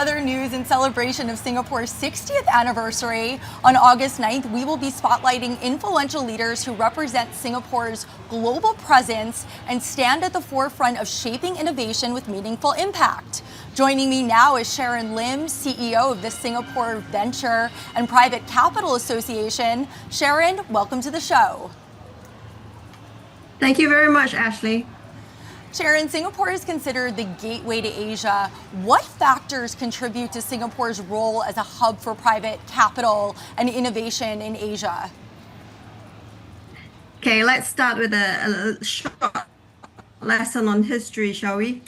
other news, in celebration of Singapore's 60th anniversary, on August 9th, we will be spotlighting influential leaders who represent Singapore's global presence and stand at the forefront of shaping innovation with meaningful impact. Joining me now is Sharon Lim, CEO of the Singapore Venture and Private Capital Association. Sharon, welcome to the show. Thank you very much, Ashley. Sharon, Singapore is considered the gateway to Asia. What factors contribute to Singapore's role as a hub for private capital and innovation in Asia? Okay, let's start with a short lesson on history, shall we?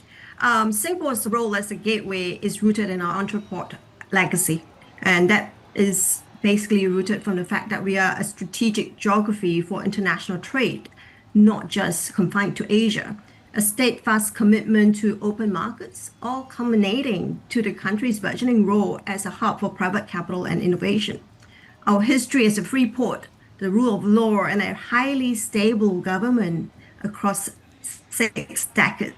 Singapore's role as a gateway is rooted in our entrepreneur legacy, and that is basically rooted from the fact that we are a strategic geography for international trade, not just confined to Asia. A steadfast commitment to open markets, all culminating to the country's burgeoning role as a hub for private capital and innovation. Our history as a free port, the rule of law, and a highly stable government across 6 decades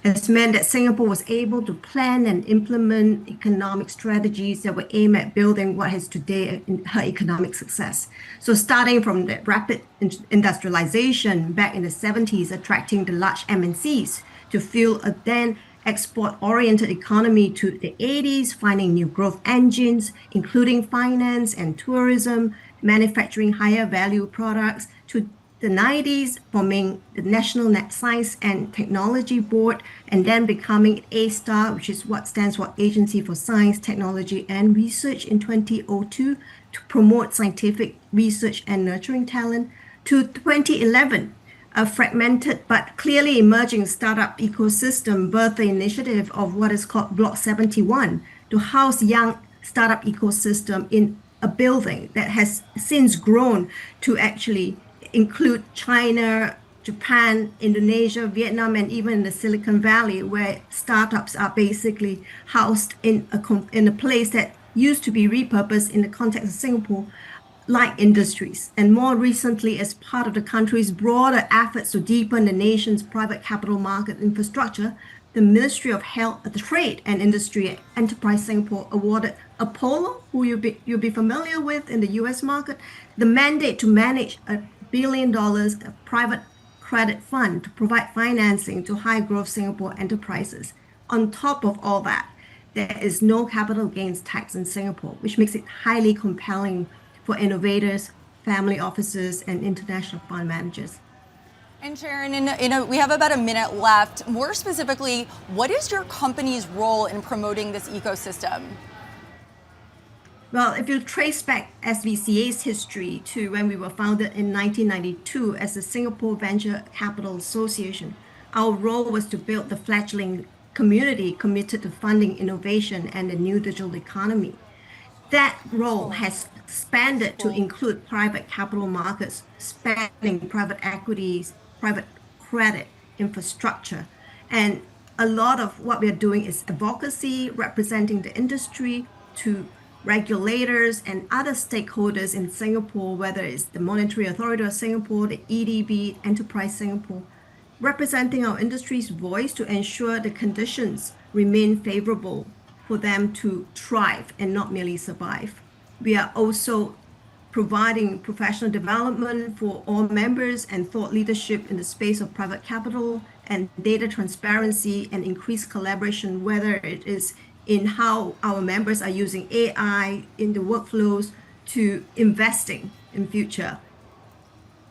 has meant that Singapore was able to plan and implement economic strategies that were aimed at building what is today her economic success. So starting from the rapid industrialization back in the 70s, attracting the large MNCs to fuel a then export-oriented economy, to the 80s, finding new growth engines, including finance and tourism, manufacturing higher value products, to the 90s, forming the National Science and Technology Board, and then becoming A-STAR, which is what stands for Agency for Science, Technology and Research, in 2002 to promote scientific research and nurturing talent, to 2011, a fragmented but clearly emerging startup ecosystem birthed the initiative of what is called Block 71 to house young startup ecosystem in a building that has since grown to actually include China, Japan, Indonesia, Vietnam, and even the Silicon Valley, where startups are basically housed in a place that used to be repurposed in the context of Singapore, like industries. And more recently, as part of the country's broader efforts to deepen the nation's private capital market infrastructure, the Ministry of Health, Trade and Industry Enterprise Singapore awarded Apollo, who you'll be familiar with in the US market, the mandate to manage $1 billion private credit fund to provide financing to high growth Singapore enterprises. On top of all that, there is no capital gains tax in Singapore, which makes it highly compelling for innovators, family offices, and international fund managers. And Sharon, we have about a minute left. More specifically, what is your company's role in promoting this ecosystem? Well, if you trace back SVCA's history to when we were founded in 1992 as the Singapore Venture Capital Association, our role was to build the fledgling community committed to funding innovation and the new digital economy. That role has expanded to include private capital markets, spanning private equities, private credit, infrastructure. And a lot of what we're doing is advocacy, representing the industry to regulators and other stakeholders in Singapore, whether it's the Monetary Authority of Singapore, the EDB, Enterprise Singapore, representing our industry's voice to ensure the conditions remain favorable for them to thrive and not merely survive. We are also providing professional development for all members and thought leadership in the space of private capital and data transparency and increased collaboration, whether it is in how our members are using AI in the workflows to investing in future.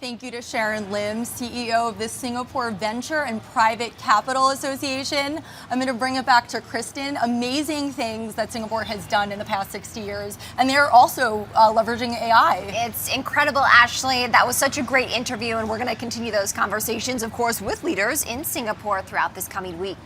Thank you to Sharon Lim, CEO of the Singapore Venture and Private Capital Association. I'm going to bring it back to Kristen. Amazing things that Singapore has done in the past 60 years, and they're also leveraging AI. It's incredible, Ashley. That was such a great interview, and we're going to continue those conversations, of course, with leaders in Singapore throughout this coming week.